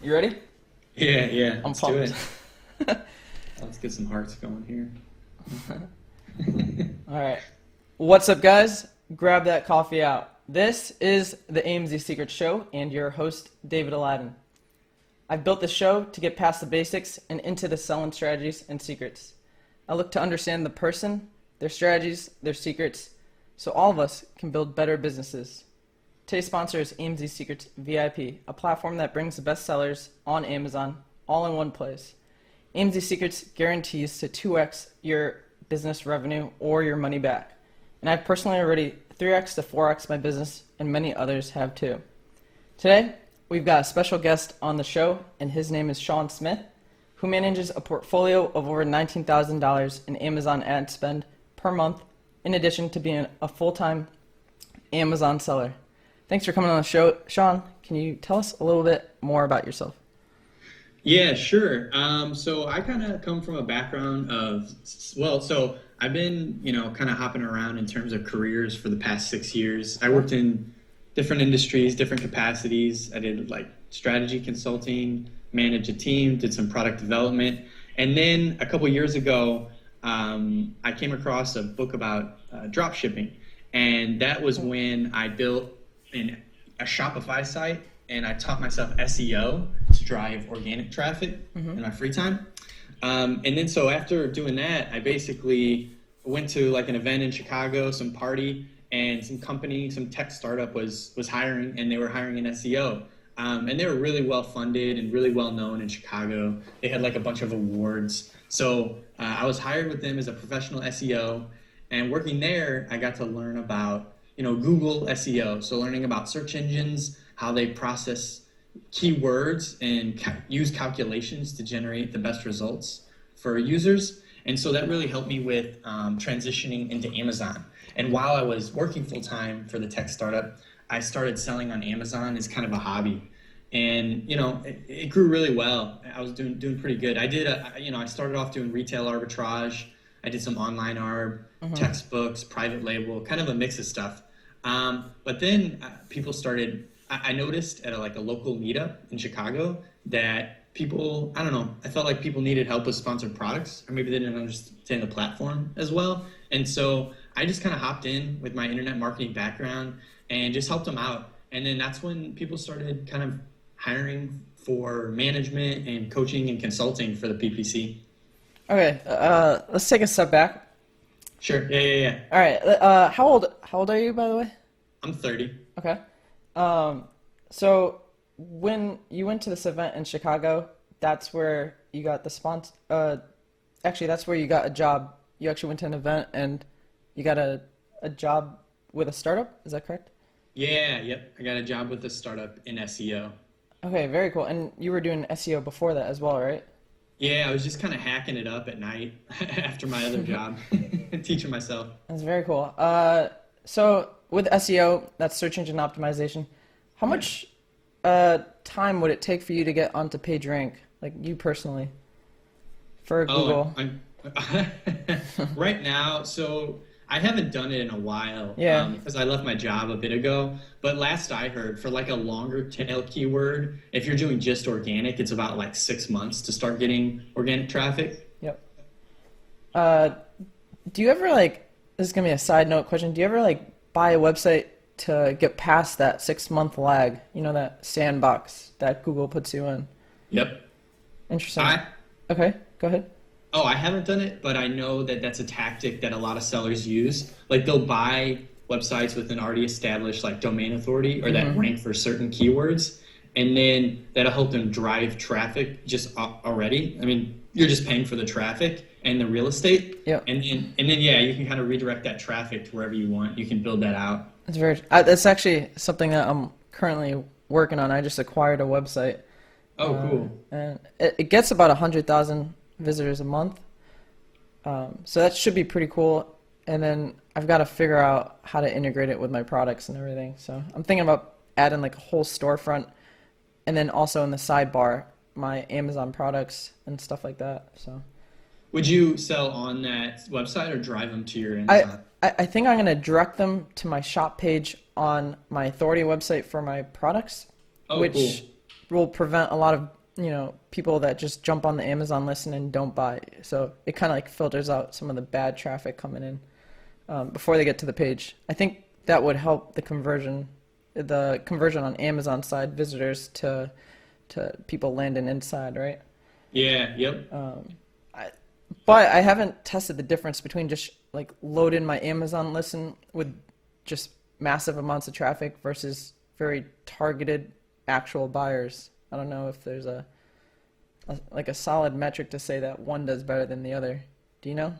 You ready? Yeah. I'm Let's do pumped. it. Let's get some hearts going here. All right. What's up, guys? Grab that coffee out. This is the AMZ Secret Show and your host, David Aladdin. I've built the show to get past the basics and into the selling strategies and secrets. I look to understand the person, their strategies, their secrets, so all of us can build better businesses. Today's sponsor is AMZ Secrets VIP, a platform that brings the best sellers on Amazon all in one place. AMZ Secrets guarantees to 2x your business revenue or your money back. And I've personally already 3x to 4x my business, and many others have too. Today, we've got a special guest on the show, and his name is Shawn Smith, who manages a portfolio of over $19,000 in Amazon ad spend per month, in addition to being a full-time Amazon seller. Thanks for coming on the show. Shawn, can you tell us a little bit more about yourself? Yeah, sure. So I kind of come from a background of, so I've been, kind of hopping around in terms of careers for the past 6 years. I worked in different industries, different capacities. I did like strategy consulting, managed a team, did some product development. And then a couple years ago, I came across a book about drop shipping. And that was when I built a Shopify site, and I taught myself SEO to drive organic traffic in my free time. And then so after doing that, I basically went to like an event in Chicago, some party, and some company, some tech startup was hiring, and they were hiring an SEO. And they were really well funded and really well known in Chicago. They had like a bunch of awards. So I was hired with them as a professional SEO, and working there, I got to learn about Google SEO. So learning about search engines, how they process keywords and use calculations to generate the best results for users. And so that really helped me with transitioning into Amazon. And while I was working full time for the tech startup, I started selling on Amazon as kind of a hobby. And it grew really well. I was doing pretty good. I started off doing retail arbitrage. I did some online arb, textbooks, private label, kind of a mix of stuff. But then people started. I noticed at a local meetup in Chicago that people, I don't know, I felt like people needed help with sponsored products, or maybe they didn't understand the platform as well. And so I just kind of hopped in with my internet marketing background and just helped them out. And then that's when people started kind of hiring for management and coaching and consulting for the PPC. Okay, let's take a step back. Sure. Yeah. All right, how old are you, by the way? I'm 30. Okay. So when you went to this event in Chicago, that's where you got the actually, that's where you got a job. You actually went to an event and you got a job with a startup. Is that correct? Yeah. Yep. I got a job with a startup in SEO. Okay, very cool. And you were doing SEO before that as well, right? Yeah, I was just kind of hacking it up at night after my other job, teaching myself. That's very cool. So with SEO, that's search engine optimization. How much time would it take for you to get onto PageRank, like you personally, for Google? Right now, so I haven't done it in a while, Yeah. because I left my job a bit ago. But last I heard, for like a longer tail keyword, if you're doing just organic, it's about like 6 months to start getting organic traffic. Yep. Do you ever this is gonna be a side note question. Do you ever buy a website to get past that 6 month lag? You know, that sandbox that Google puts you in. Yep. Interesting. Okay, go ahead. Oh, I haven't done it, but I know that that's a tactic that a lot of sellers use. Like they'll buy websites with an already established domain authority or that rank for certain keywords, and then that'll help them drive traffic just already. I mean, you're just paying for the traffic and the real estate. Yeah. And then yeah, you can kind of redirect that traffic to wherever you want. You can build that out. That's actually something that I'm currently working on. I just acquired a website. Oh, cool. And it gets about 100,000 visitors a month. So that should be pretty cool. And then I've got to figure out how to integrate it with my products and everything. So I'm thinking about adding a whole storefront, and then also in the sidebar, my Amazon products and stuff like that. So would you sell on that website or drive them to your Amazon? I think I'm going to direct them to my shop page on my authority website for my products, Oh, which cool. will prevent a lot of, people that just jump on the Amazon listing and don't buy. So it kind of like filters out some of the bad traffic coming in before they get to the page. I think that would help the conversion on Amazon side, visitors to people landing inside, right? Yeah, yep. But I haven't tested the difference between just like loading my Amazon listing with just massive amounts of traffic versus very targeted actual buyers. I don't know if there's a solid metric to say that one does better than the other. Do you know?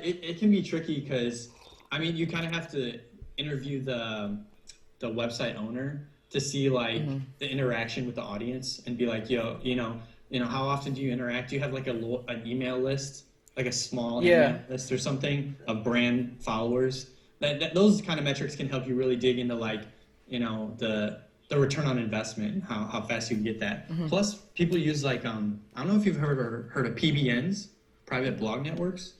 It can be tricky because, I mean, you kind of have to interview the website owner to see like the interaction with the audience and be like, yo, how often do you interact? Do you have like an email list, like a small email list or something of brand followers? Those kind of metrics can help you really dig into like, the return on investment and how fast you can get that. Plus, people use like, I don't know if you've heard of PBNs, private blog networks.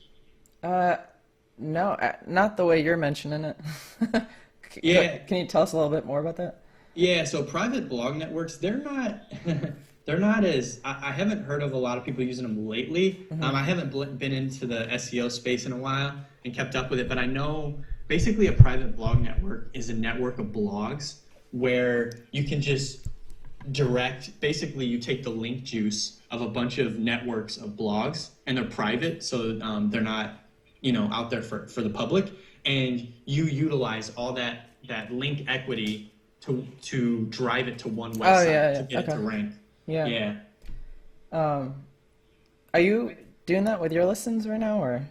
No, not the way you're mentioning it. Yeah. Can you tell us a little bit more about that? Yeah, so private blog networks, they're not they're not as I haven't heard of a lot of people using them lately. I haven't been into the SEO space in a while and kept up with it, but I know basically a private blog network is a network of blogs where you can just basically you take the link juice of a bunch of networks of blogs and they're private, so they're not out there for the public, and you utilize all that link equity to drive it to one website to get it to rank. Yeah. Are you doing that with your listings right now, or?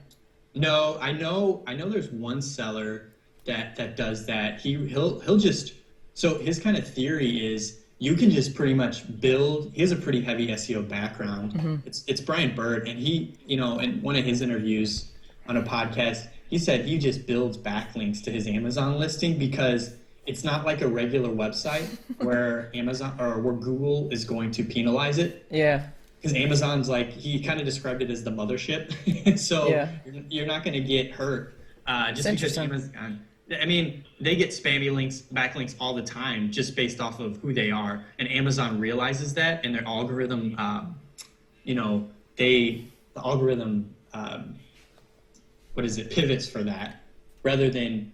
No, I know there's one seller that does that. He'll just, so his kind of theory is you can just pretty much build. He has a pretty heavy SEO background. It's Brian Bird, and he, in one of his interviews on a podcast, he said he just builds backlinks to his Amazon listing because it's not like a regular website where Amazon or where Google is going to penalize it. Yeah. Because Amazon's like, he kind of described it as the mothership. So you're not going to get hurt just because Amazon. I mean, they get spammy links, backlinks all the time just based off of who they are. And Amazon realizes that, and their algorithm, the algorithm, pivots for that rather than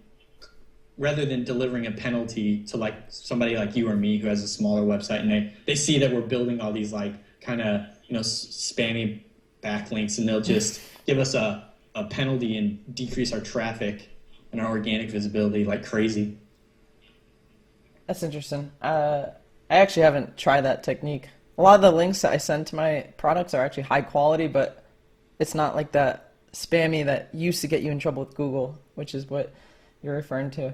delivering a penalty to like somebody like you or me who has a smaller website, and they see that we're building all these like kind of spammy backlinks, and they'll just give us a penalty and decrease our traffic and our organic visibility like crazy. That's interesting. I actually haven't tried that technique. A lot of the links that I send to my products are actually high quality, but it's not like that spammy that used to get you in trouble with Google, which is what you're referring to.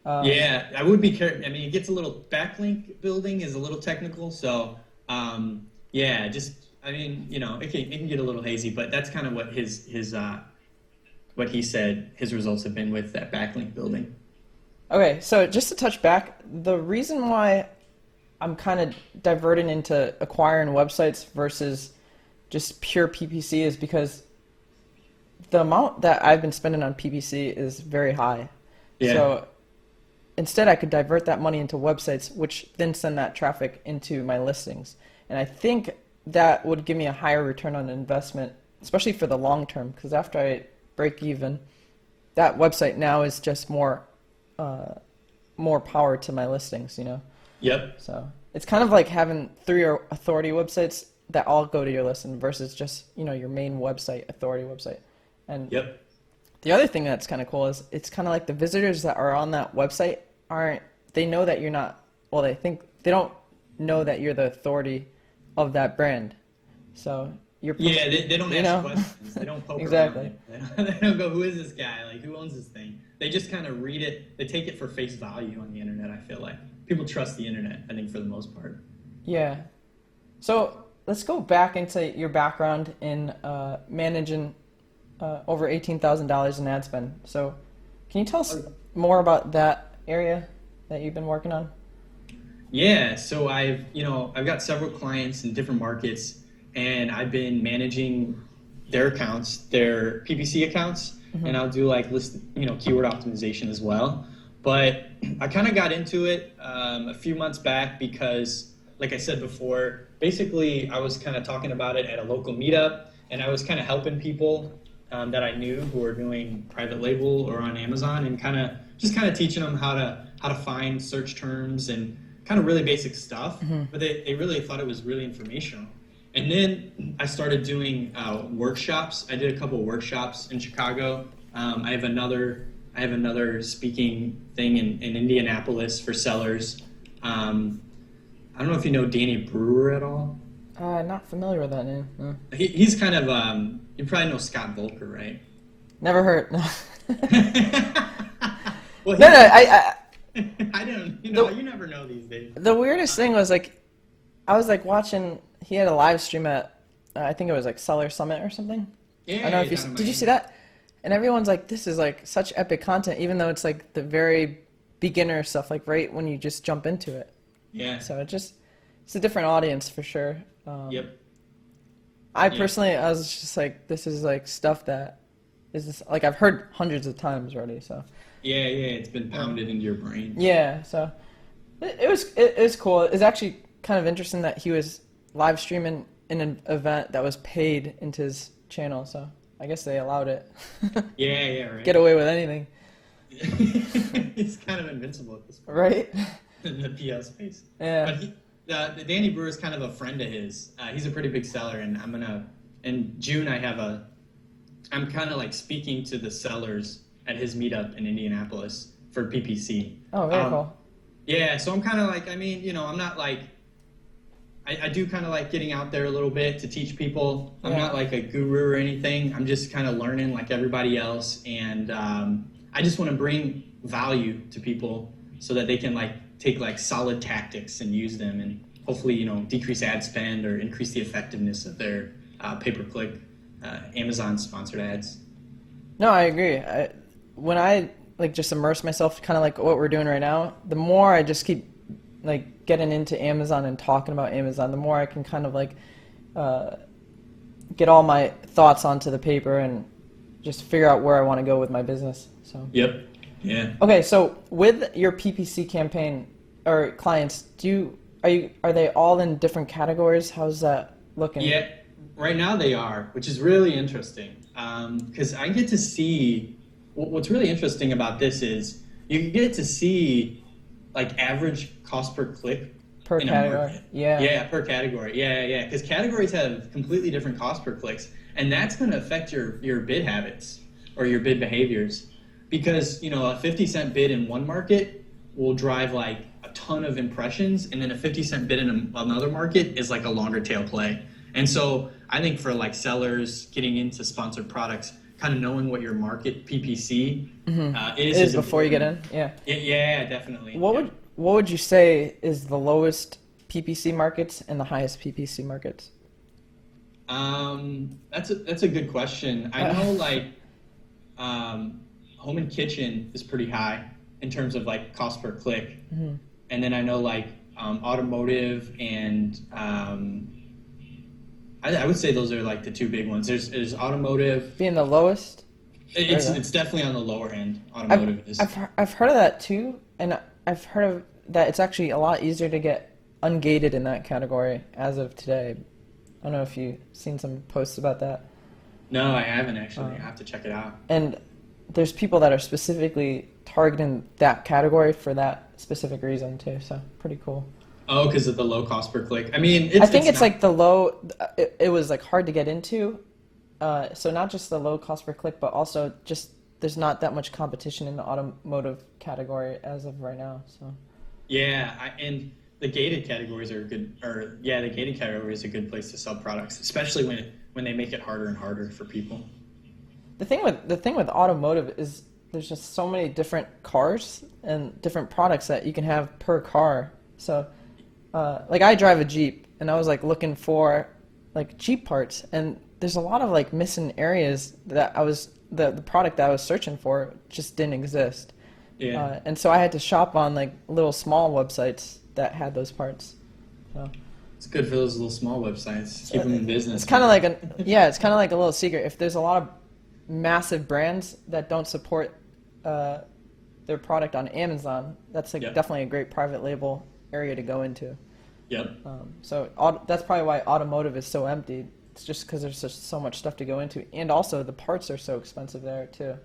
Yeah, I would be careful. I mean, it gets a little, backlink building is a little technical, so it can get a little hazy, but that's kind of what what he said his results have been with that backlink building. Okay, so just to touch back, the reason why I'm kind of diverting into acquiring websites versus just pure PPC is because the amount that I've been spending on PPC is very high. Yeah. So instead I could divert that money into websites, which then send that traffic into my listings. And I think that would give me a higher return on investment, especially for the long term, because after I break even, that website now is just more power to my listings, Yep. So it's kind of like having 3 authority websites that all go to your listing versus just, your main website, authority website. And yep. The other thing that's kind of cool is it's kind of like the visitors that are on that website they know that you're not, well, they don't know that you're the authority of that brand. So they don't ask questions. They don't poke exactly. around. They don't go, who is this guy? Like, who owns this thing? They just kind of read it. They take it for face value on the internet, I feel like. People trust the internet, I think, for the most part. Yeah. So let's go back into your background in managing over $18,000 in ad spend. So can you tell us more about that area that you've been working on? Yeah, so I've got several clients in different markets, and I've been managing their accounts, their PPC accounts, and I'll do like keyword optimization as well. But I kind of got into it a few months back because like I said before, basically I was kind of talking about it at a local meetup, and I was kind of helping people that I knew who were doing private label or on Amazon, and kind of teaching them how to find search terms and kind of really basic stuff. But they really thought it was really informational. And then I started doing workshops. I did a couple of workshops in Chicago. I have another speaking thing in Indianapolis for sellers. I don't know if you know Danny Brewer at all. Not familiar with that name. No. He's kind of you probably know Scott Volker, right? Never heard. No. Well, No, I I don't. You never know these days. the weirdest thing was like, I was like watching. He had a live stream at, I think it was like Seller Summit or something. Yeah. I don't know if did you see that? And everyone's like, this is like such epic content, even though it's like the very beginner stuff, like right when you just jump into it. Yeah. So it's a different audience for sure. Yep. I personally, I was just like, this is like stuff that is just, like I've heard hundreds of times already. So. Yeah, it's been pounded into your brain. Yeah, so it was cool. It's actually kind of interesting that he was live streaming in an event that was paid into his channel. So I guess they allowed it. Yeah, right. Get away with anything. He's kind of invincible at this point. Right? In the PL space. Yeah. But the Danny Brewer is kind of a friend of his. He's a pretty big seller, and in June I'm kind of like speaking to the sellers at his meetup in Indianapolis for PPC. Oh, very cool. Yeah, so I'm kind of like, I'm not like, I do kind of like getting out there a little bit to teach people. I'm not like a guru or anything. I'm just kind of learning like everybody else, and I just want to bring value to people so that they can like take like solid tactics and use them, and hopefully decrease ad spend or increase the effectiveness of their pay-per-click Amazon sponsored ads. No, I agree. When I like just immerse myself, kind of like what we're doing right now, the more I just keep like getting into Amazon and talking about Amazon, the more I can kind of like get all my thoughts onto the paper and just figure out where I want to go with my business. So. Yep. Yeah. Okay, so with your PPC campaign or clients, are they all in different categories? How's that looking? Yeah, right now they are, which is really interesting because I get to see. What's really interesting about this is you get to see like average cost per click per category. Yeah, per category. Yeah. Because categories have completely different cost per clicks, and that's going to affect your bid habits or your bid behaviors. Because a 50-cent bid in one market will drive like a ton of impressions, and then a 50-cent bid in another market is like a longer tail play. And so I think for like sellers getting into sponsored products, kind of knowing what your market PPC is before you get in. Yeah, definitely. What would you say is the lowest PPC markets and the highest PPC markets? That's a good question. I know like home and kitchen is pretty high in terms of like cost per click, and then I know like automotive and I would say those are like the two big ones. There's automotive being the lowest. It's definitely on the lower end. Automotive is. I've heard of that too, and I've heard of that it's actually a lot easier to get ungated in that category as of today. I don't know if you've seen some posts about that. No, I haven't actually. I have to check it out. And there's people that are specifically targeting that category for that specific reason too. So pretty cool. Oh, because of the low cost per click. I mean, I think it's like the low. It was like hard to get into. So not just the low cost per click, but also just there's not that much competition in the automotive category as of right now. So. Yeah, and the gated categories are good. The gated category is a good place to sell products, especially when they make it harder and harder for people. The thing with automotive is there's just so many different cars and different products that you can have per car. So. Like I drive a Jeep, and I was like looking for like Jeep parts, and there's a lot of like missing areas that the product that I was searching for just didn't exist. Yeah. And so I had to shop on like little small websites that had those parts. So it's good for those little small websites. Keep them in business. It's kind of like it's kind of like a little secret. If there's a lot of massive brands that don't support their product on Amazon, that's like definitely a great private label area to go into. Yep. That's probably why automotive is so empty. It's just because there's just so much stuff to go into, and also the parts are so expensive there too.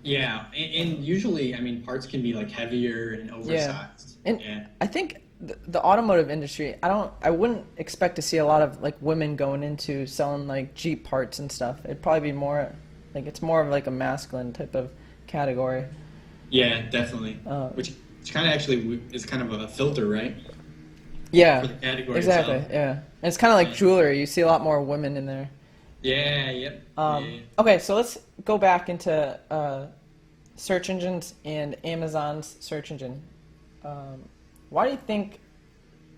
Yeah, and usually, I mean, parts can be like heavier and oversized. And Yeah. I think the automotive industry, I wouldn't expect to see a lot of like women going into selling like Jeep parts and stuff. It'd probably be more like it's more of like a masculine type of category. Yeah, definitely. Which kind of actually is kind of a filter, right? Yeah, For the category exactly. itself. Yeah, and it's kind of like jewelry. You see a lot more women in there. Yeah, yep. Okay, so let's go back into search engines and Amazon's search engine. Why do you think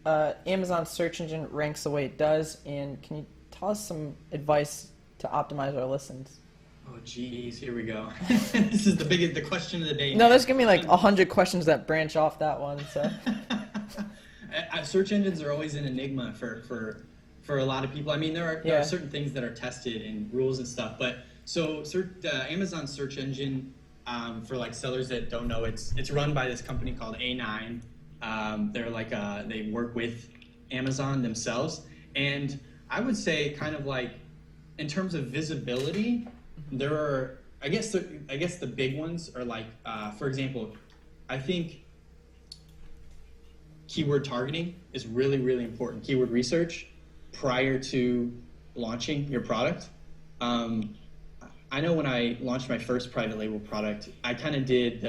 Amazon's search engine ranks the way it does? And can you tell us some advice to optimize our listings? Oh, geez, here we go. This is the question of the day. No, there's gonna be like 100 questions that branch off that one. So search engines are always an enigma for a lot of people. I mean, there are certain things that are tested and rules and stuff. But so Amazon search engine, for like sellers that don't know, it's run by this company called A9. They're like they work with Amazon themselves, and I would say kind of like in terms of visibility, there are I guess the big ones are like for example, I think keyword targeting is really, really important. Keyword research prior to launching your product. I know when I launched my first private label product, I kind of did,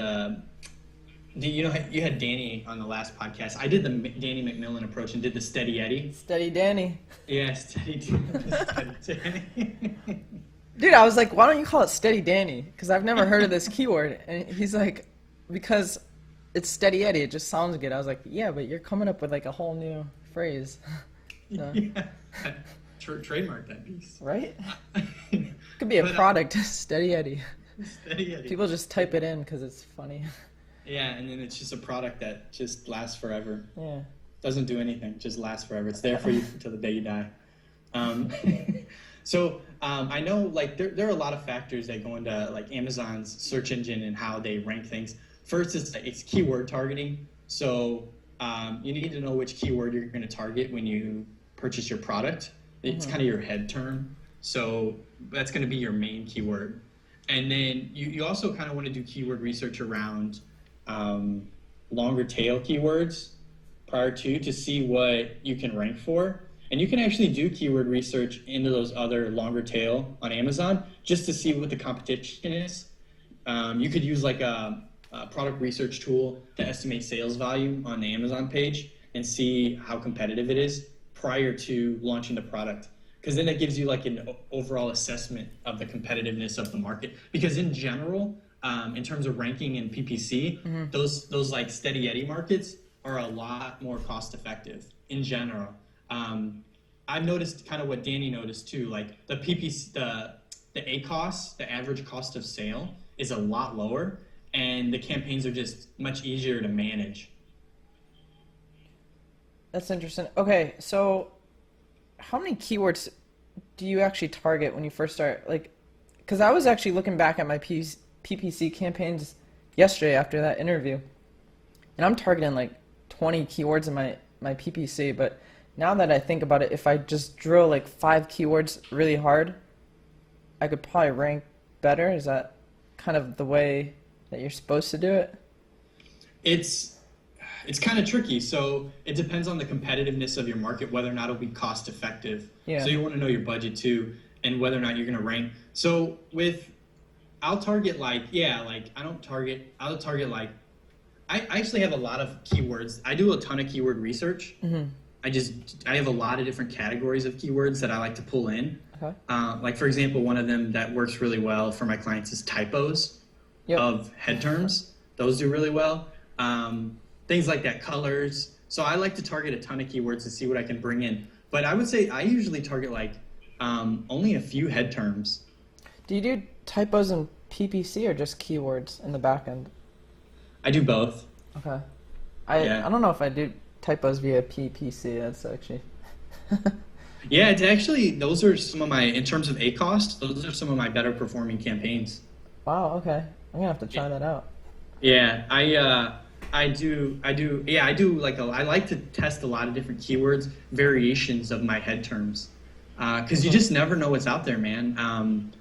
you know, you had Danny on the last podcast. I did the Danny McMillan approach and did the Steady Eddy. Steady Danny. Yeah, Steady Danny. Dude, I was like, why don't you call it Steady Danny? Because I've never heard of this keyword. And he's like, because it's Steady Eddy. It just sounds good. I was like, yeah, but you're coming up with like a whole new phrase. Yeah. Trademark that piece. Right? Could be a product, Steady Eddy. Steady Eddy. People just type it in because it's funny. Yeah, and then it's just a product that just lasts forever. Yeah. Doesn't do anything, just lasts forever. It's there for you until the day you die. I know like there are a lot of factors that go into like Amazon's search engine and how they rank things. First, it's keyword targeting. So you need to know which keyword you're going to target when you purchase your product. It's kind of your head term. So that's going to be your main keyword. And then you also kind of want to do keyword research around longer tail keywords prior to see what you can rank for. And you can actually do keyword research into those other longer tail on Amazon just to see what the competition is. You could use like a product research tool to estimate sales value on the Amazon page and see how competitive it is prior to launching the product. Because then that gives you like an overall assessment of the competitiveness of the market. Because in general, in terms of ranking in PPC, those like Steady Eddy markets are a lot more cost effective in general. I've noticed kind of what Danny noticed too, like the PPC, the ACoS, the average cost of sale, is a lot lower, and the campaigns are just much easier to manage. That's interesting. Okay, so how many keywords do you actually target when you first start? Like, because I was actually looking back at my PPC campaigns yesterday after that interview, and I'm targeting like 20 keywords in my PPC, but now that I think about it, if I just drill like 5 keywords really hard, I could probably rank better. Is that kind of the way that you're supposed to do it? It's kind of tricky. So it depends on the competitiveness of your market, whether or not it'll be cost effective. Yeah. So you want to know your budget too, and whether or not you're going to rank. So I'll target like, I'll target like, I actually have a lot of keywords. I do a ton of keyword research. I have a lot of different categories of keywords that I like to pull in. Okay. Like for example, one of them that works really well for my clients is typos of head terms. Those do really well. Things like that, colors. So I like to target a ton of keywords to see what I can bring in. But I would say I usually target like only a few head terms. Do you do typos in PPC or just keywords in the back end? I do both. Okay. I don't know if I do typos via PPC. That's actually... Yeah, it's actually, those are some of my, in terms of ACoS, those are some of my better performing campaigns. Wow, okay. I'm going to have to try that out. Yeah, I do. Yeah, I do I like to test a lot of different keywords, variations of my head terms, because you just never know what's out there, man.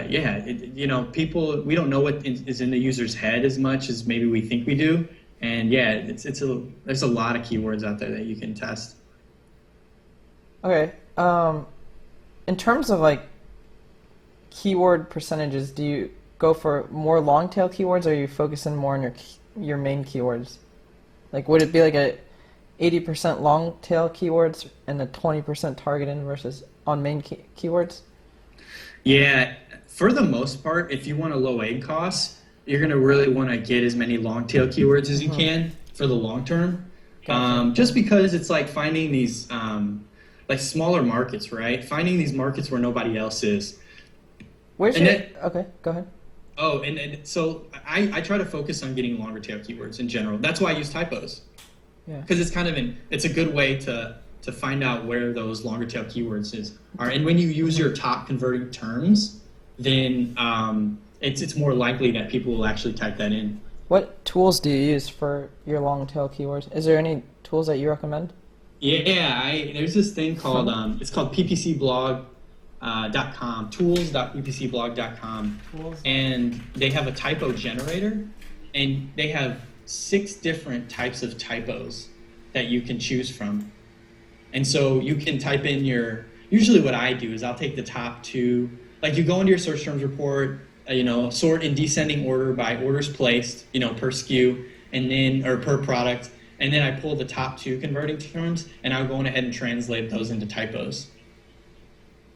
Yeah, people, we don't know what is in the user's head as much as maybe we think we do. And yeah, there's a lot of keywords out there that you can test. Okay. In terms of like keyword percentages, do you go for more long tail keywords, or are you focusing more on your main keywords? Like, would it be like a 80% long tail keywords and a 20% targeting versus on main keywords? Yeah, for the most part, if you want a low ACoS, you're going to really want to get as many long tail keywords as you can for the long term. Gotcha. Just because it's like finding these like smaller markets, right? Finding these markets where nobody else is. Where's And your, then, okay, go ahead. oh, and so I try to focus on getting longer tail keywords in general. That's why I use typos, Yeah. because it's a good way to find out where those longer tail keywords are. And when you use your top converting terms, then it's more likely that people will actually type that in. What tools do you use for your long tail keywords? Is there any tools that you recommend? Yeah, there's this thing called it's called ppcblog.com, tools.ppcblog.com, and they have a typo generator, and they have 6 different types of typos that you can choose from. And so you can type in usually what I do is I'll take the top 2, like you go into your search terms report, sort in descending order by orders placed, per SKU, and then, or per product, and then I pull the top 2 converting terms, and I'll go on ahead and translate those into typos.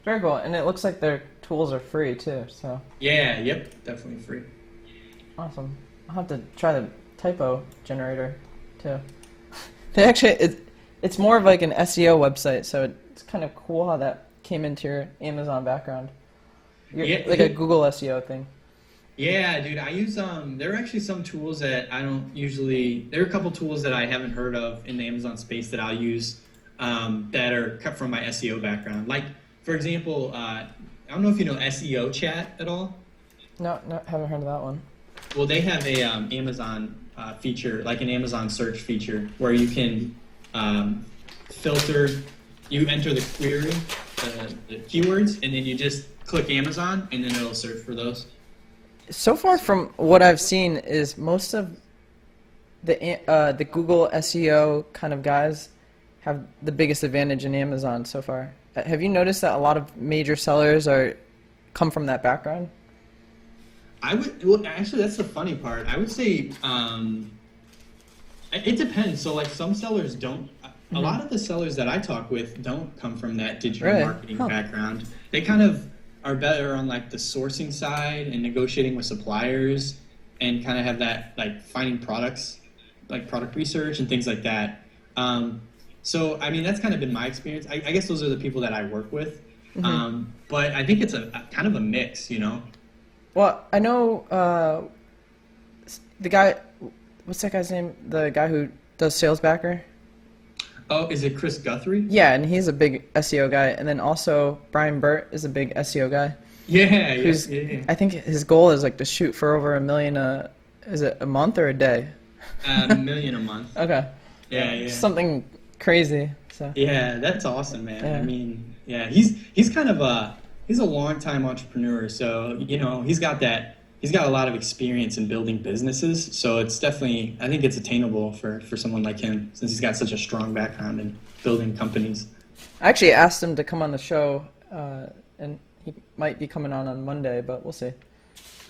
Very cool, and it looks like their tools are free too, so. Yeah, yep, definitely free. Awesome. I'll have to try the typo generator too. They actually, it's more of like an SEO website, so it's kind of cool how that came into your Amazon background. Like a Google SEO thing. Yeah, dude, I use there are actually some tools that I don't usually, there are a couple tools that I haven't heard of in the Amazon space that I'll use that are cut from my SEO background. Like, for example, I don't know if you know SEO Chat at all. No, haven't heard of that one. Well, they have a Amazon feature, like an Amazon search feature, where you can filter, you enter the query, the keywords, and then you just click Amazon, and then it'll search for those. So far from what I've seen is most of the Google SEO kind of guys have the biggest advantage in Amazon so far. Have you noticed that a lot of major sellers come from that background? Well, actually, that's the funny part. I would say it depends. So, like, some sellers don't. A lot of the sellers that I talk with don't come from that digital marketing background. They kind of are better on like the sourcing side and negotiating with suppliers, and kind of have that like finding products, like product research and things like that. So, I mean, that's kind of been my experience. I guess those are the people that I work with. But I think it's a kind of a mix, Well, I know the guy, what's that guy's name? The guy who does SalesBacker? Oh, is it Chris Guthrie? Yeah, and he's a big SEO guy. And then also Brian Burt is a big SEO guy. Yeah. I think his goal is like to shoot for over $1 million, is it a month or a day? $1 million a month. Okay. Yeah. Something crazy. So. Yeah, that's awesome, man. Yeah. I mean, yeah, he's kind of he's a long-time entrepreneur, so he's got a lot of experience in building businesses. So it's definitely, I think it's attainable for someone like him, since he's got such a strong background in building companies. I actually asked him to come on the show, and he might be coming on Monday, but we'll see.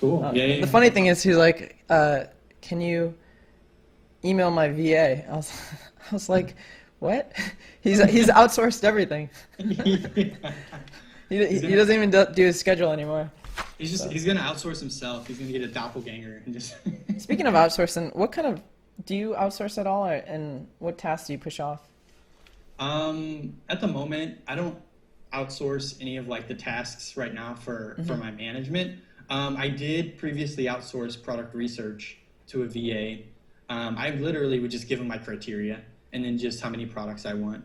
Cool. Yeah. The funny thing is, he's like, "Can you email my VA?" I was like, "What?" He's outsourced everything. He doesn't even do his schedule anymore. He's gonna outsource himself. He's gonna get a doppelganger and just. Speaking of outsourcing, do you outsource at all, and what tasks do you push off? At the moment, I don't outsource any of like the tasks right now for my management. I did previously outsource product research to a VA. I literally would just give him my criteria and then just how many products I want.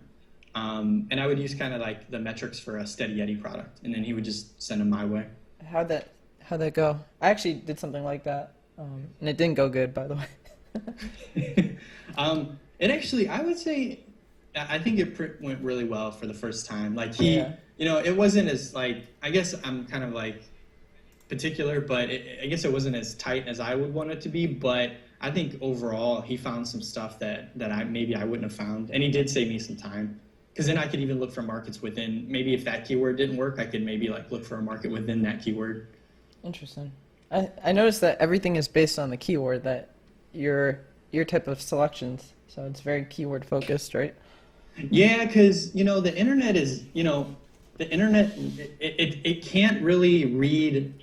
And I would use kind of like the metrics for a steady Eddy product, and then he would just send them my way. How'd that go? I actually did something like that, and it didn't go good, by the way. It actually, I would say, I think it went really well for the first time. Like Yeah. it wasn't as like, I guess I'm kind of like particular, but I guess it wasn't as tight as I would want it to be. But I think overall, he found some stuff that I maybe I wouldn't have found, and he did save me some time. Because then I could even look for markets within. Maybe if that keyword didn't work, I could maybe like look for a market within that keyword. Interesting. I noticed that everything is based on the keyword that your type of selections. So it's very keyword focused, right? Yeah, because the internet is the internet it can't really read.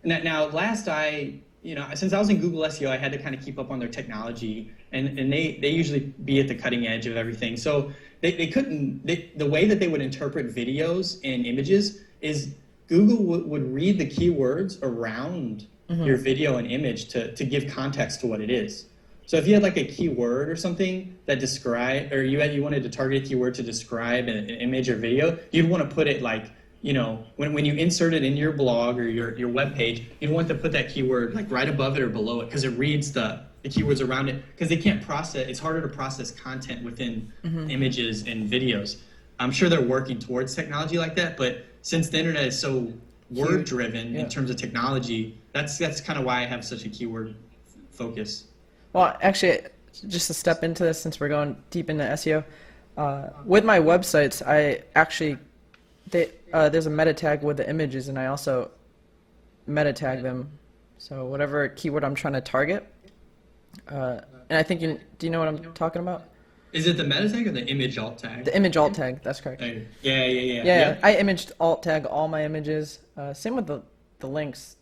Now, since I was in Google SEO, I had to kind of keep up on their technology, and they usually be at the cutting edge of everything. So they couldn't. The way that they would interpret videos and images is Google would read the keywords around your video and image to give context to what it is. So if you had like a keyword or something that described, or you wanted to target a keyword to describe an image or video, you'd want to put it like, when you insert it in your blog or your web page, you'd want to put that keyword like right above it or below it, because it reads the keywords around it, because they can't process, it's harder to process content within images and videos. I'm sure they're working towards technology like that, but since the internet is so word driven in terms of technology, that's kind of why I have such a keyword focus. Well, actually, just to step into this, since we're going deep into SEO, with my websites, there's a meta tag with the images, and I also meta tag them. So whatever keyword I'm trying to target, and I think do you know what I'm talking about? Is it the meta tag or the image alt tag? The image alt tag, that's correct. Yeah. I imaged alt tag all my images. Same with the links.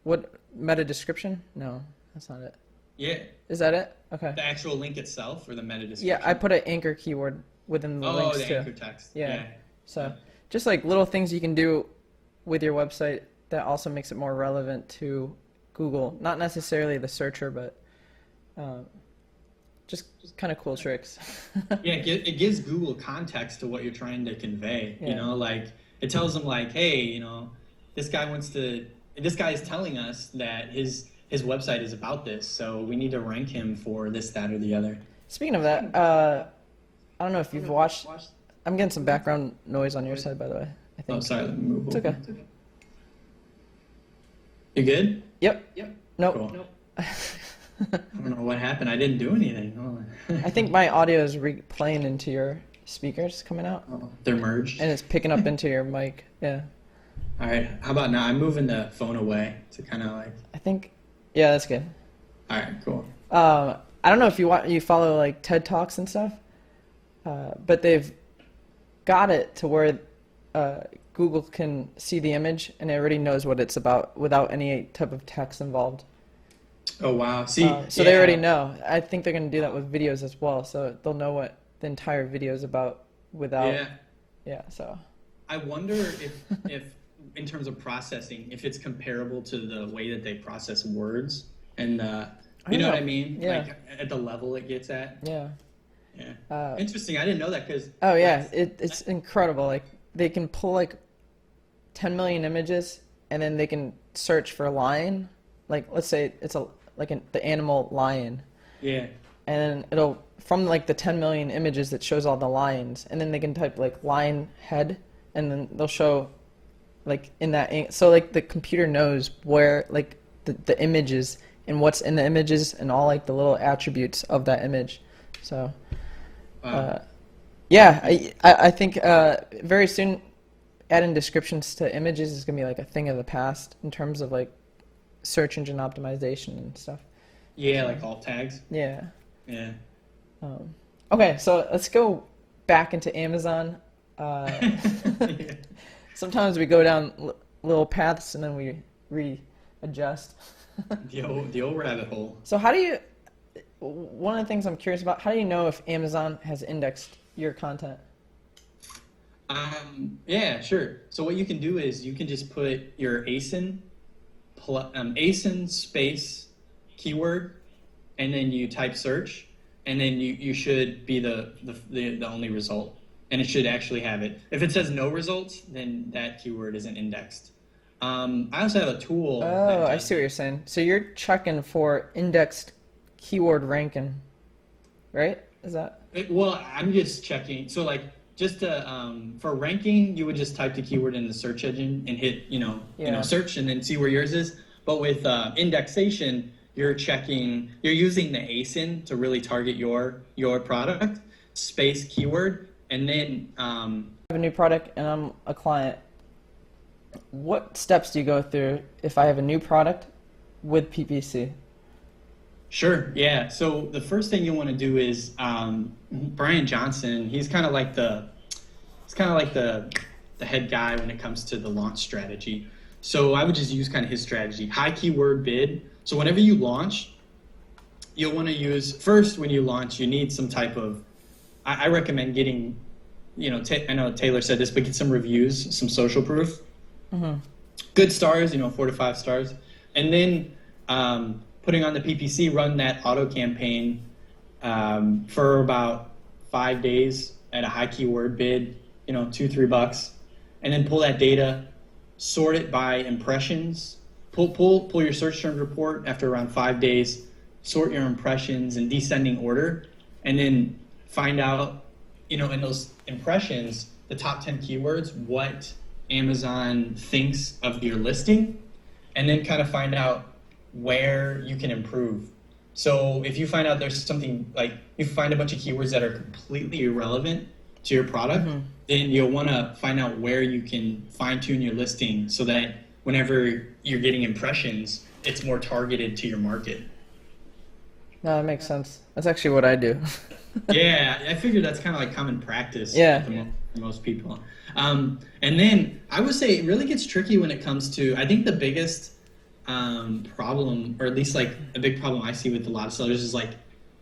What meta description? No, that's not it. Yeah. Is that it? Okay. The actual link itself or the meta description? Yeah, I put an anchor keyword within the links the too. anchor text. Yeah. So just like little things you can do with your website that also makes it more relevant to Google. Not necessarily the searcher, but just kind of cool tricks. Yeah, it gives Google context to what you're trying to convey. Yeah. Like it tells them like, hey, this guy is telling us that his website is about this, so we need to rank him for this, that, or the other. Speaking of that, I don't know if you've watched. I'm getting some background noise on your side, by the way. I think. Oh, sorry. Let me move It's over. okay. You good? Yep. Nope. Cool. I don't know what happened. I didn't do anything. I think my audio is replaying into your speakers coming out, They're merged. and it's picking up into your mic. Yeah. All right. How about now? I'm moving the phone away to kind of like. I think. Yeah, that's good. All right. Cool. I don't know if you follow like TED Talks and stuff, but they've got it to where Google can see the image and it already knows what it's about without any type of text involved. Oh wow! See, so they already know. I think they're going to do that with videos as well, so they'll know what the entire video is about without. Yeah. So. I wonder if in terms of processing, if it's comparable to the way that they process words, and you know what I mean? Yeah. Like at the level it gets at. Yeah. Yeah. Interesting. I didn't know that because. Oh yeah, it's incredible. Like they can pull like 10 million images, and then they can search for a lion. Like let's say it's the animal lion. Yeah. And it'll from like the 10 million images that shows all the lions, and then they can type like lion head, and then they'll show like in that. So like the computer knows where like the images and what's in the images and all like the little attributes of that image. So. Yeah, I think very soon adding descriptions to images is going to be like a thing of the past in terms of like search engine optimization and stuff. Yeah, like alt tags. Yeah. Yeah. Okay, so let's go back into Amazon. Sometimes we go down little paths and then we readjust. The old rabbit hole. So one of the things I'm curious about, how do you know if Amazon has indexed your content? Yeah, sure. So what you can do is you can just put your ASIN space keyword, and then you type search, and then you should be the only result, and it should actually have it. If it says no results, then that keyword isn't indexed. I also have a tool. Oh, I see what you're saying. So you're checking for indexed keyword ranking, right? Is that? Well, I'm just checking. So like just to, for ranking, you would just type the keyword in the search engine and hit, search and then see where yours is. But with indexation, you're using the ASIN to really target your product, space keyword, and then I have a new product and I'm a client. What steps do you go through if I have a new product with PPC? Sure. Yeah. So the first thing you want to do is Brian Johnson. He's kind of like the head guy when it comes to the launch strategy. So I would just use kind of his strategy. High keyword bid. So whenever you launch, you'll want to use first when you launch. You need some type of. I recommend getting, I know Taylor said this, but get some reviews, some social proof. Mm-hmm. Good stars, 4 to 5 stars, and then putting on the PPC, run that auto campaign for about 5 days at a high keyword bid, $2-3, and then pull that data, sort it by impressions, pull your search term report after around 5 days, sort your impressions in descending order, and then find out, in those impressions, the top 10 keywords, what Amazon thinks of your listing, and then kind of find out where you can improve. So if you find out there's something like you find a bunch of keywords that are completely irrelevant to your product, mm-hmm. then you'll want to find out where you can fine tune your listing so that whenever you're getting impressions, it's more targeted to your market. No, that makes sense. That's actually what I do. Yeah, I figured that's kind of like common practice for most people. And then I would say it really gets tricky when it comes to, I think the biggest problem, or at least like a big problem I see with a lot of sellers is like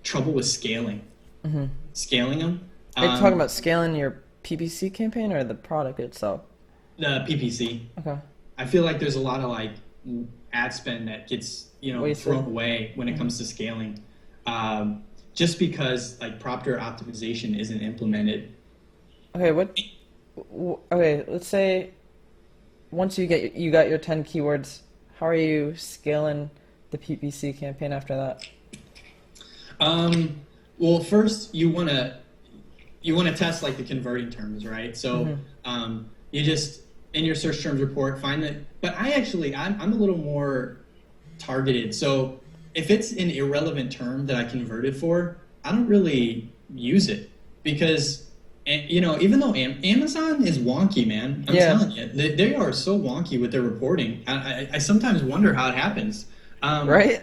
trouble with scaling. Mm-hmm. Scaling them. Are you talking about scaling your PPC campaign or the product itself? The PPC. Okay. I feel like there's a lot of like ad spend that gets, thrown away when it comes to scaling. Just because like proper optimization isn't implemented. Okay, okay, let's say once you got your 10 keywords, how are you scaling the PPC campaign after that? Well, first you want to test like the converting terms, right? So mm-hmm. You just in your search terms report find that. But I'm a little more targeted. So if it's an irrelevant term that I converted for, I don't really use it because, even though Amazon is wonky, man, I'm telling you, they are so wonky with their reporting. I sometimes wonder how it happens. Right?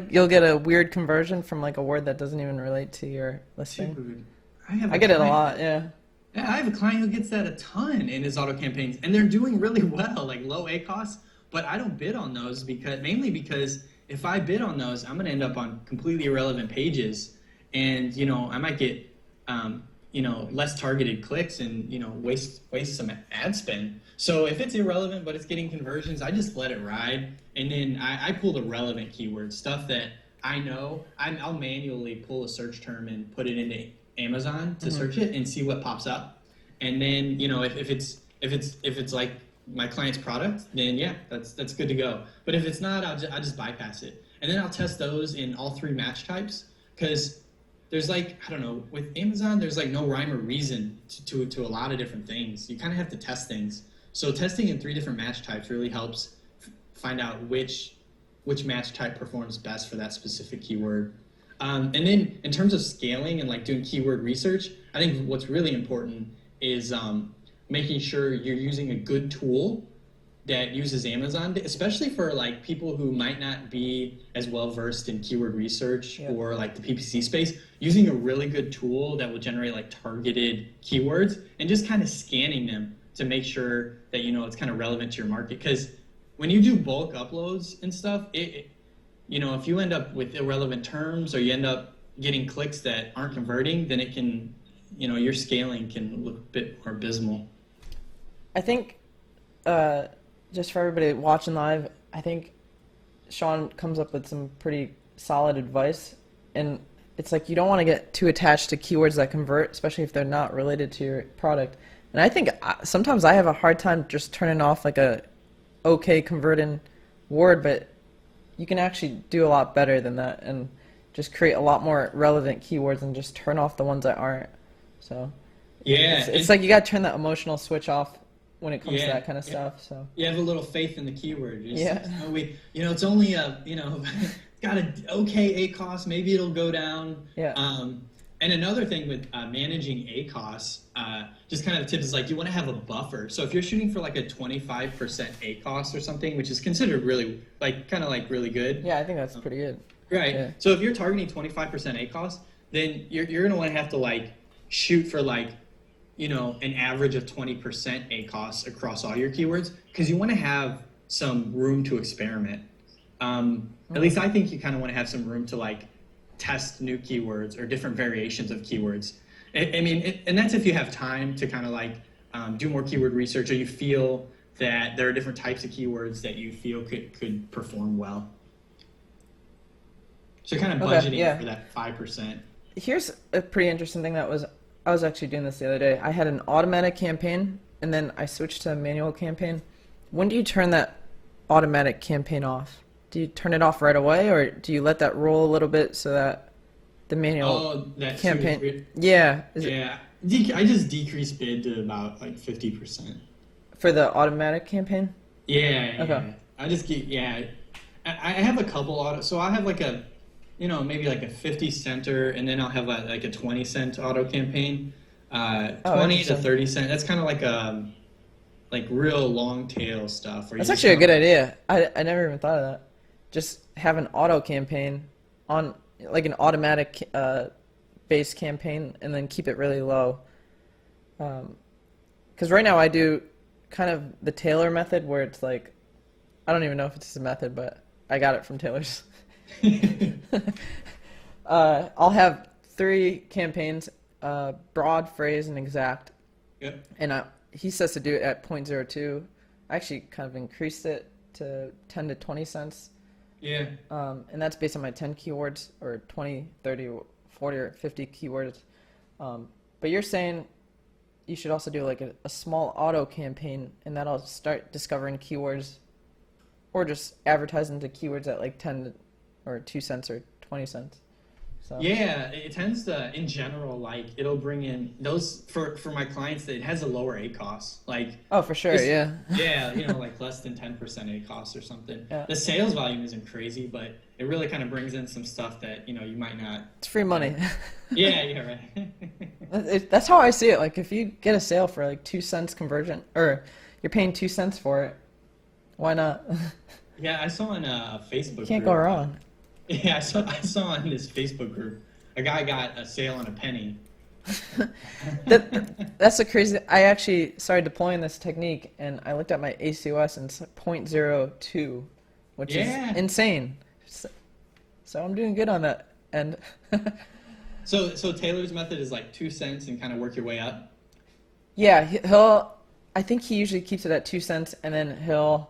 You'll get a weird conversion from like a word that doesn't even relate to your listing. I get it a lot, yeah. Yeah, I have a client who gets that a ton in his auto campaigns, and they're doing really well, like low ACoS, but I don't bid on those mainly because if I bid on those, I'm going to end up on completely irrelevant pages, and I might get less targeted clicks and waste some ad spend. So if it's irrelevant but it's getting conversions, I just let it ride, and then I pull the relevant keywords, stuff that I know. I'll manually pull a search term and put it into Amazon to mm-hmm. search it and see what pops up, and then if it's like my client's product, then yeah, that's good to go. But if it's not, I'll just bypass it, and then I'll test those in all 3 match types, because there's like, I don't know, with Amazon there's like no rhyme or reason to a lot of different things. You kind of have to test things. So testing in 3 different match types really helps find out which match type performs best for that specific keyword. And then in terms of scaling and like doing keyword research, I think what's really important is making sure you're using a good tool that uses Amazon, especially for like people who might not be as well versed in keyword research or like the PPC space. Using a really good tool that will generate like targeted keywords and just kind of scanning them to make sure that it's kind of relevant to your market. Because when you do bulk uploads and stuff, if you end up with irrelevant terms or you end up getting clicks that aren't converting, then it can, your scaling can look a bit more abysmal. I think, just for everybody watching live, I think Shawn comes up with some pretty solid advice, and it's like you don't want to get too attached to keywords that convert, especially if they're not related to your product. And I think sometimes I have a hard time just turning off like a okay converting word, but you can actually do a lot better than that. And just create a lot more relevant keywords and just turn off the ones that aren't. So Yeah, it's like you got to turn that emotional switch off when it comes to yeah, that kind of stuff. So you have a little faith in the keyword. yeah, It's only it's got a okay ACoS. Maybe it'll go down. yeah. And another thing with managing ACoS, just kind of tip is like you want to have a buffer. So if you're shooting for like a 25% ACoS or something, which is considered really kind of like really good. Yeah, I think that's pretty good. Right. Yeah. So if you're targeting 25% ACoS, then you're going to want to have to like shoot for like, an average of 20% ACoS across all your keywords, because you want to have some room to experiment. At least I think you kind of want to have some room to like test new keywords or different variations of keywords. And that's if you have time to kind of like do more keyword research, or you feel that there are different types of keywords that you feel could perform well. So kind of budgeting for that 5%. Here's a pretty interesting thing I was actually doing this the other day. I had an automatic campaign, and then I switched to a manual campaign. When do you turn that automatic campaign off? Do you turn it off right away, or do you let that roll a little bit so that the manual campaign? Yeah. I just decreased bid to about like 50%. For the automatic campaign? Yeah. Okay. Yeah. I just I have a couple so I have like a, maybe like a 50 center, and then I'll have like a 20 cent auto campaign, 20 to 30 cent. That's kind of like real long tail stuff. That's actually a good idea. I never even thought of that. Just have an auto campaign on like an automatic base campaign, and then keep it really low. Because right now I do kind of the Taylor method, where it's like, I don't even know if it's a method, but I got it from Taylor's. I'll have 3 campaigns, broad, phrase, and exact. Yep. And he says to do it at 0.02. I actually kind of increased it to 10 to 20 cents. Yeah. And that's based on my 10 keywords, or 20, 30, 40, or 50 keywords. But you're saying you should also do like a small auto campaign, and that'll start discovering keywords, or just advertising to keywords at like 10 or 2 cents or 20 cents. So. Yeah, it tends to, in general, like it'll bring in those for my clients that it has a lower ACoS. Like, oh, for sure, yeah. Yeah, like less than 10% ACoS or something. Yeah. The sales volume isn't crazy, but it really kind of brings in some stuff that you might not. It's free money. Yeah, right. That's how I see it. Like, if you get a sale for like 2 cents conversion, or you're paying 2 cents for it, why not? Yeah, I saw on a Facebook group. Can't go wrong. Yeah, I saw on this Facebook group, a guy got a sale on a penny. That's the crazy. I actually started deploying this technique, and I looked at my ACoS, and it's 0.02, which is insane. So I'm doing good on that end. So Taylor's method is like 2 cents and kind of work your way up? Yeah, I think he usually keeps it at 2 cents, and then he'll,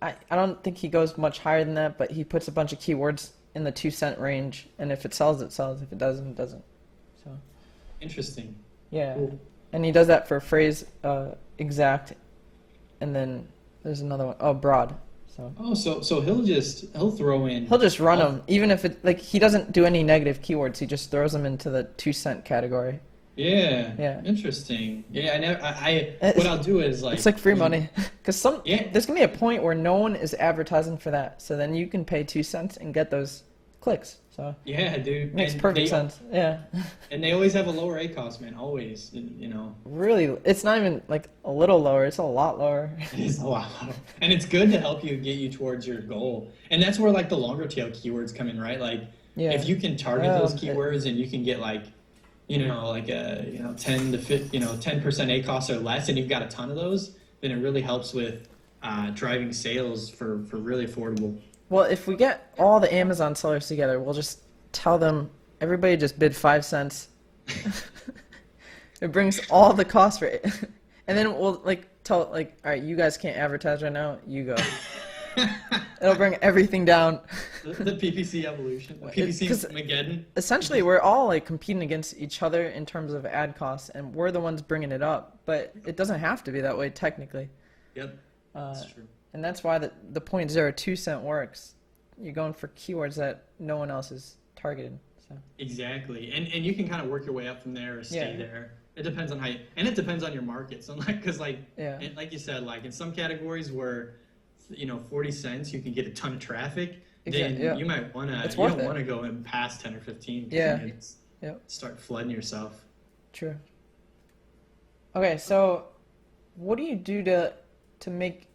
I don't think he goes much higher than that, but he puts a bunch of keywords in the 2 cent range, and if it sells, it sells. If it doesn't, it doesn't. So. Interesting. Yeah, cool. And he does that for phrase, exact, and then there's another one. Oh, broad. So. Oh, so he'll throw in. He'll just run them, even if it he doesn't do any negative keywords. He just throws them into the 2 cent category. Yeah. Yeah. Interesting. Yeah, what I'll do is like. It's like free money, because there's gonna be a point where no one is advertising for that. So then you can pay 2 cents and get those clicks. So. Yeah, dude. Makes perfect sense. Yeah. And they always have a lower ACoS, man. Always, Really, it's not even like a little lower. It's a lot lower. It is a lot lower, and it's good to help get you towards your goal. And that's where like the longer tail keywords come in, right? Like, if you can target those keywords and you can get like. Like a 10 to 50, 10% ACoS or less, and you've got a ton of those, then it really helps with driving sales for really affordable. Well, if we get all the Amazon sellers together, we'll just tell them everybody just bid 5 cents. It brings all the cost for it, and then we'll tell all right, you guys can't advertise right now. You go. It'll bring everything down. The PPC evolution. The PPC Mageddon. Essentially, we're all competing against each other in terms of ad costs, and we're the ones bringing it up. But it doesn't have to be that way technically. Yep, that's true. And that's why the 0.02 cent works. you're going for keywords that no one else is targeted. So Exactly. And you can kind of work your way up from there or stay Yeah. there. It depends on how you, and it depends on your market. So like, cause like, Yeah. and like you said, like in some categories where, 40 cents, you can get a ton of traffic, then Yeah. you might want to, It's you worth don't it. want to go in past 10 or 15. 'Cause Yeah. then it's Yep. start flooding yourself. True. Okay, so what do you do to make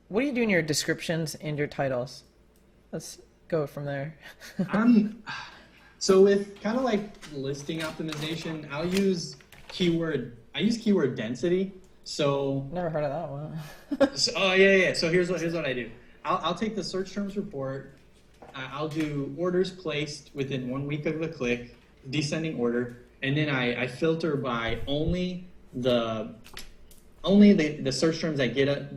what do you do in your descriptions and your titles? Let's go from there. So with kind of like listing optimization, I use keyword density. So, Never heard of that one. oh yeah. So here's what I do. I'll take the search terms report. I'll do orders placed within 1 week of the click, descending order, and then I filter by only the search terms that get at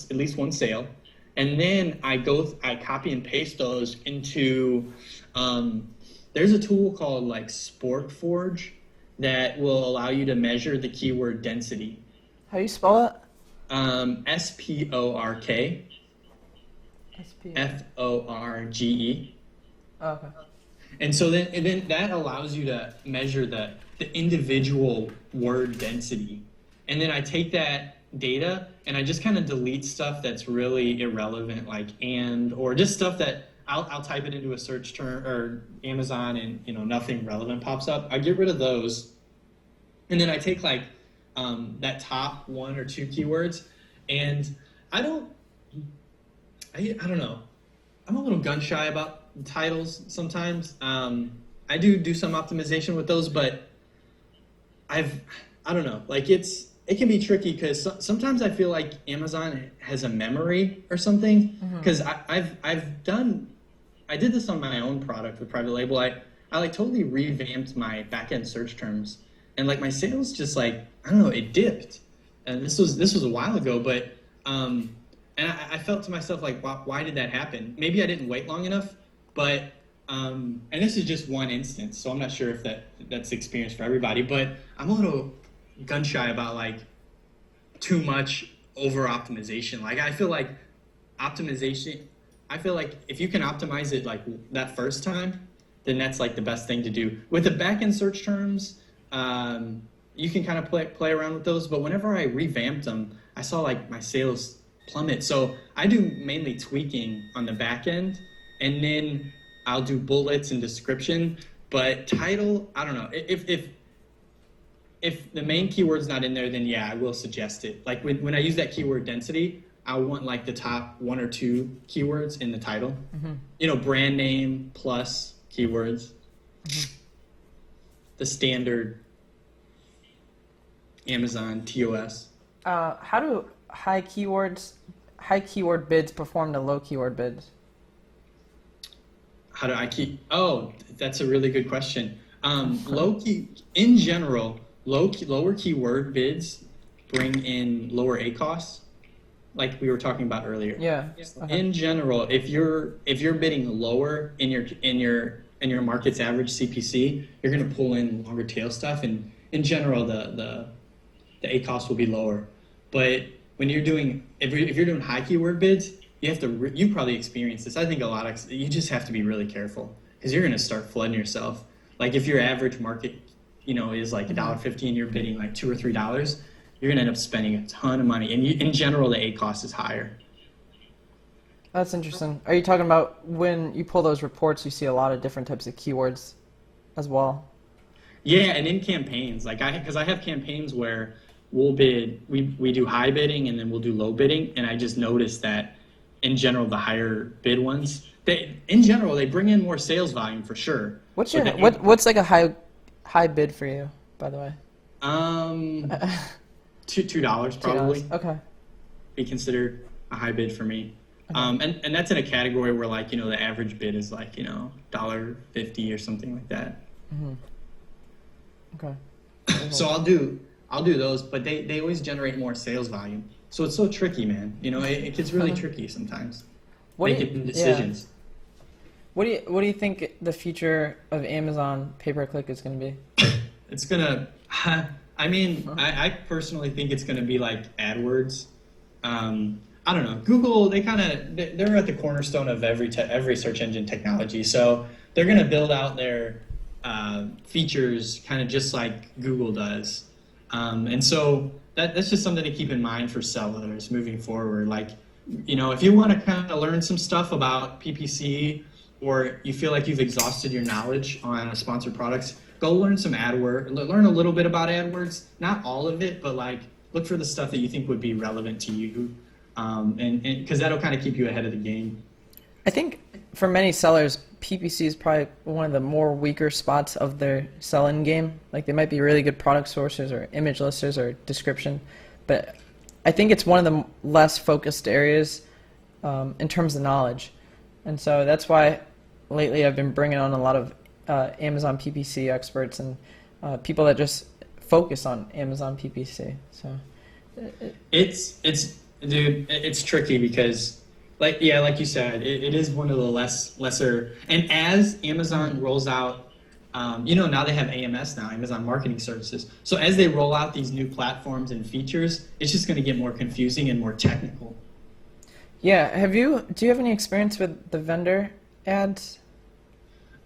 least one sale, and then I copy and paste those into. There's a tool called like SportForge that will allow you to measure the keyword density. How do you spell it? SPORK FORGE. Oh, okay. And so then that allows you to measure the individual word density. And then I take that data and I just kind of delete stuff that's really irrelevant, like or just stuff that I'll type it into a search term or Amazon and nothing relevant pops up. I get rid of those. And then I take like that top 1 or 2 keywords, and I don't know. I'm a little gun shy about titles sometimes. I do some optimization with those, but I don't know. Like it can be tricky because sometimes I feel like Amazon has a memory or something. Because I did this on my own product with private label. I like totally revamped my back-end search terms, and like my sales just like, I don't know, it dipped. And this was a while ago, but and I felt to myself like, why did that happen? Maybe I didn't wait long enough, but and this is just one instance, so I'm not sure if that's the experience for everybody, but I'm a little gun shy about like too much over optimization. Like I feel like if you can optimize it like that first time, then that's like the best thing to do. With the back-end search terms, you can kind of play around with those, but whenever I revamped them, I saw like my sales plummet. So I do mainly tweaking on the back end, and then I'll do bullets and description. But title, I don't know. If the main keyword's not in there, then yeah, I will suggest it. Like when I use that keyword density, I want like the top 1 or 2 keywords in the title. Brand name plus keywords. The standard Amazon TOS. How do high keyword bids perform to low keyword bids? How do I keep? Oh, that's a really good question. In general, lower keyword bids bring in lower ACoS, like we were talking about earlier. Yeah. Okay. In general, if you're bidding lower in your market's average CPC, you're going to pull in longer tail stuff, and in general, the ACoS will be lower. But when you're doing if you're doing high keyword bids, you probably experience this. I think you just have to be really careful because you're going to start flooding yourself. Like if your average market, is like $1.50 and you're bidding like $2 or $3, you're going to end up spending a ton of money. And in general, the ACoS is higher. That's interesting. Are you talking about when you pull those reports, you see a lot of different types of keywords as well? Yeah, and in campaigns, because I have campaigns where we'll bid, we do high bidding and then we'll do low bidding, and I just noticed that in general, the higher bid ones, they bring in more sales volume for sure. What's like a high bid for you, by the way? $2 probably. $2. Okay. Be considered a high bid for me. Okay. And that's in a category where like, the average bid is like, $1.50 or something like that. Okay. So I'll do those, but they always generate more sales volume. So it's so tricky, man. It gets really tricky sometimes. Making decisions. Yeah. What do you think the future of Amazon pay-per-click is going to be? It's gonna. I personally think it's gonna be like AdWords. I don't know. Google, they're at the cornerstone of every search engine technology. So they're going to build out their features kind of just like Google does. And so that's just something to keep in mind for sellers moving forward. Like, if you want to kind of learn some stuff about PPC, or you feel like you've exhausted your knowledge on sponsored products, go learn some AdWords, learn a little bit about AdWords, not all of it, but like look for the stuff that you think would be relevant to you. And because that'll kind of keep you ahead of the game. I think for many sellers, PPC is probably one of the more weaker spots of their sell-in game. Like they might be really good product sources or image listers or description, but I think it's one of the less focused areas in terms of knowledge. And so that's why lately I've been bringing on a lot of Amazon PPC experts and people that just focus on Amazon PPC. So it's tricky because like you said, it is one of the lesser, and as Amazon rolls out, now they have AMS now, Amazon Marketing Services. So as they roll out these new platforms and features, it's just going to get more confusing and more technical. Yeah, do you have any experience with the vendor ads?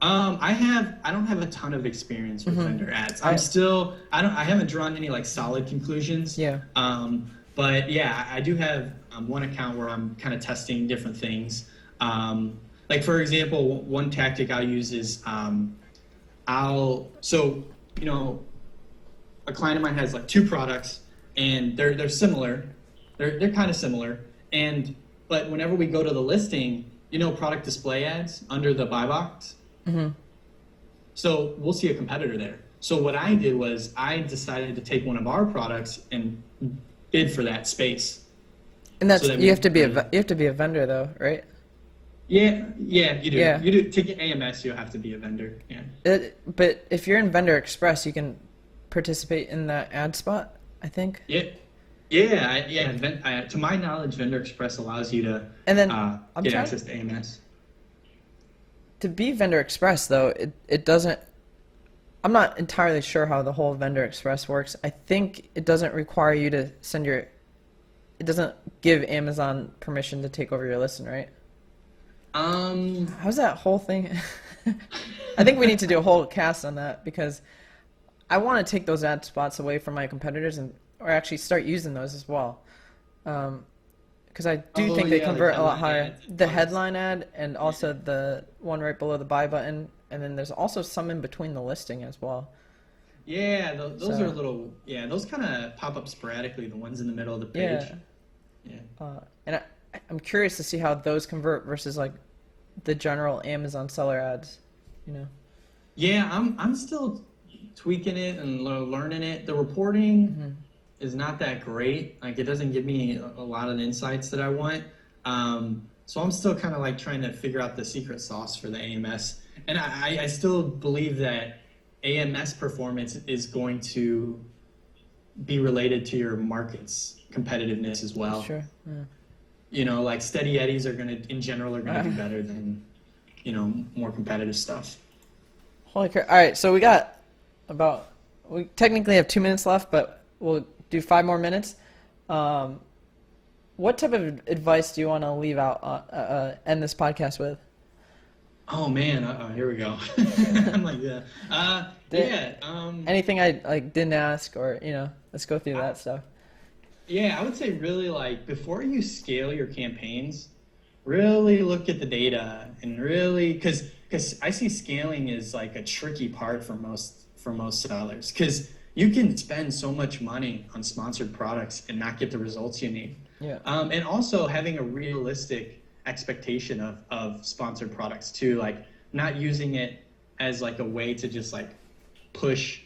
I don't have a ton of experience with vendor ads. I haven't drawn any like solid conclusions. Yeah. But yeah, I do have one account where I'm kind of testing different things. Like for example, one tactic I'll use is a client of mine has like two products and they're similar. They're kind of similar. But whenever we go to the listing, product display ads under the buy box. Mm-hmm. So we'll see a competitor there. So what I did was I decided to take one of our products and bid for that space. And that's you have to be a vendor though, right? Yeah, you do. Yeah. You do to get AMS. You have to be a vendor. Yeah. But if you're in Vendor Express, you can participate in that ad spot, I think. Yeah. To my knowledge, Vendor Express allows you to get access to AMS. To be Vendor Express, though, it doesn't. I'm not entirely sure how the whole Vendor Express works. I think it doesn't require you to send your. It doesn't give Amazon permission to take over your listing, right? How's that whole thing? I think we need to do a whole cast on that because I want to take those ad spots away from my competitors or actually start using those as well. Because I do think they convert a lot higher. The headline ad and also the one right below the buy button, and then there's also some in between the listing as well. Yeah, those are a little. Yeah, those kind of pop up sporadically. The ones in the middle of the page. Yeah. And I'm curious to see how those convert versus like the general Amazon seller ads. Yeah, I'm still tweaking it and learning it. The reporting is not that great. Like it doesn't give me a lot of the insights that I want. So I'm still kind of like trying to figure out the secret sauce for the AMS. And I still believe that AMS performance is going to be related to your market's competitiveness as well. Sure. Yeah. Like steady eddies in general are gonna do better than, more competitive stuff. Holy crap. All right, so we technically have 2 minutes left, but we'll do 5 more minutes. What type of advice do you want to leave out, end this podcast with? Oh man, here we go. I'm like, anything I didn't ask, or let's go through that stuff. Yeah, I would say really like before you scale your campaigns, really look at the data and really because I see scaling is like a tricky part for most sellers because you can spend so much money on sponsored products and not get the results you need. Yeah. And also having a realistic expectation of sponsored products too, like not using it as like a way to just like push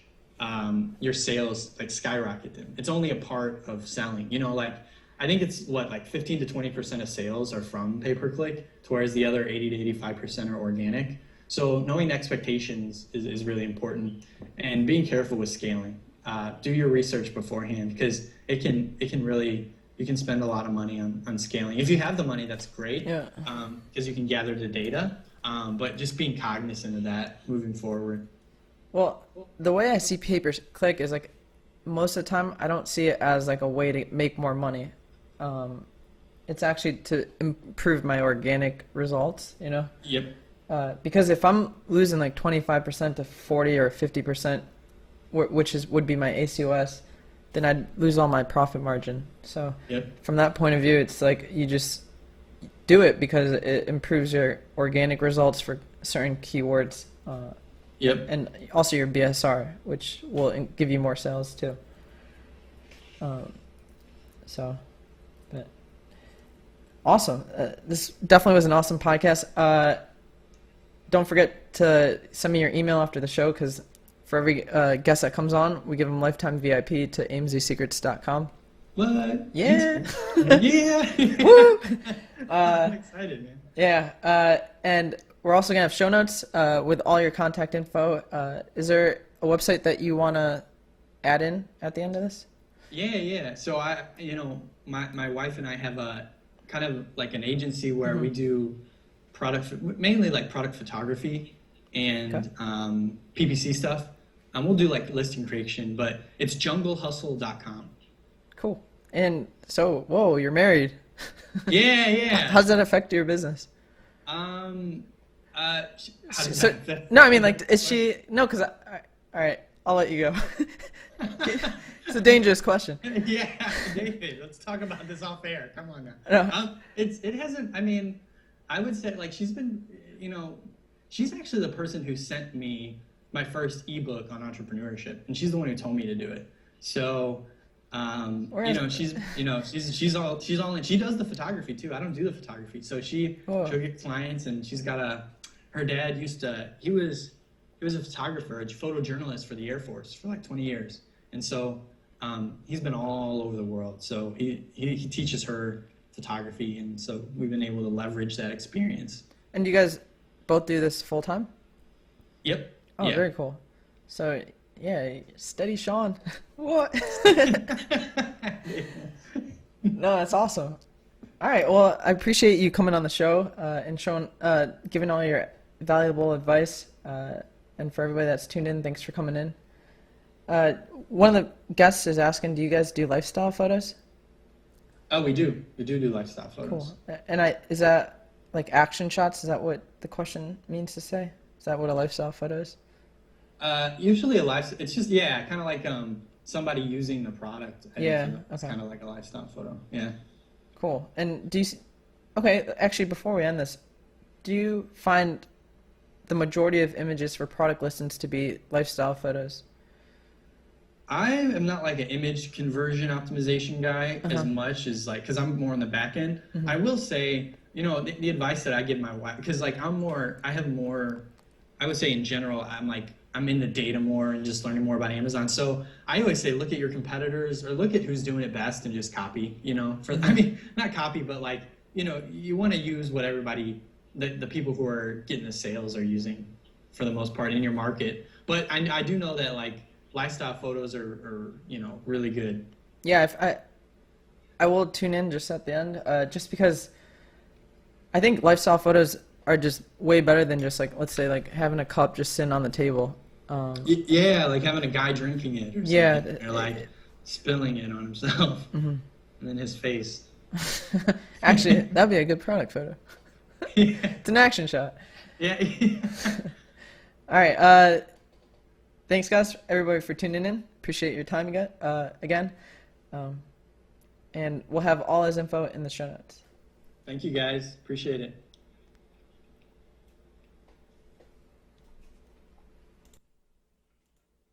your sales, like skyrocket them. It's only a part of selling, like I think it's like 15 to 20% of sales are from pay-per-click, whereas the other 80 to 85% are organic. So knowing expectations is really important, and being careful with scaling. Do your research beforehand because it can really, you can spend a lot of money on scaling. If you have the money, that's great. Yeah. Because you can gather the data, but just being cognizant of that moving forward. Well, the way I see pay-per-click is like most of the time I don't see it as like a way to make more money. it's actually to improve my organic results, you know? Yep. Because if I'm losing like 25% to 40 or 50%, which would be my ACoS, then I'd lose all my profit margin. So Yep. from that point of view, it's like you just do it because it improves your organic results for certain keywords. Yep. And also your BSR, which will give you more sales too. So, but awesome. This definitely was an awesome podcast. Don't forget to send me your email after the show, because for every guest that comes on, we give them lifetime VIP to amzsecrets.com. What? Yeah. Yeah. Woo! I'm excited, man. Yeah. And we're also going to have show notes with all your contact info. Is there a website that you want to add in at the end of this? Yeah. So my wife and I have a kind of like an agency where we do mainly like product photography and PPC stuff. We'll do like listing creation, but it's junglehustle.com. Cool. And so, whoa, you're married. Yeah. How does that affect your business? How does So, that no, I mean, like, is she? No, because all right, I'll let you go. It's a dangerous question. Yeah, David, let's talk about this off air. Come on now. No. It hasn't. I mean, I would say like she's been. She's actually the person who sent me my first ebook on entrepreneurship, and she's the one who told me to do it. So, she's all in. She does the photography too. I don't do the photography, so she'll get clients, and she's got her dad he was a photographer, a photojournalist for the Air Force for like 20 years, and so he's been all over the world. So he teaches her photography, and so we've been able to leverage that experience. And you guys both do this full time? Yep. Oh, yeah. Very cool. So, yeah, steady Shawn. What? No, that's awesome. All right. Well, I appreciate you coming on the show and giving all your valuable advice. And for everybody that's tuned in, thanks for coming in. One of the guests is asking, do you guys do lifestyle photos? Oh, we do. We do lifestyle photos. Cool. And is that like action shots? Is that what the question means to say? Is that what a lifestyle photo is? Usually it's just, kind of like somebody using the product. It's kind of like a lifestyle photo. Yeah. Cool. And actually, before we end this, do you find the majority of images for product listings to be lifestyle photos? I am not like an image conversion optimization guy as much as like, because I'm more on the back end. Mm-hmm. I will say, the advice that I give my wife, because like I would say in general, I'm into data more and just learning more about Amazon. So I always say, look at your competitors or look at who's doing it best and just copy, not copy, but like, you want to use what everybody, the people who are getting the sales are using for the most part in your market. But I do know that like lifestyle photos are really good. Yeah, I will tune in just at the end, just because I think lifestyle photos are just way better than just like, let's say like having a cup just sitting on the table. Like having a guy drinking it or something, or like spilling it on himself and then his face. Actually, that'd be a good product photo. Yeah. It's an action shot. Yeah. All right. Thanks, guys, everybody, for tuning in. Appreciate your time again. And we'll have all his info in the show notes. Thank you, guys. Appreciate it.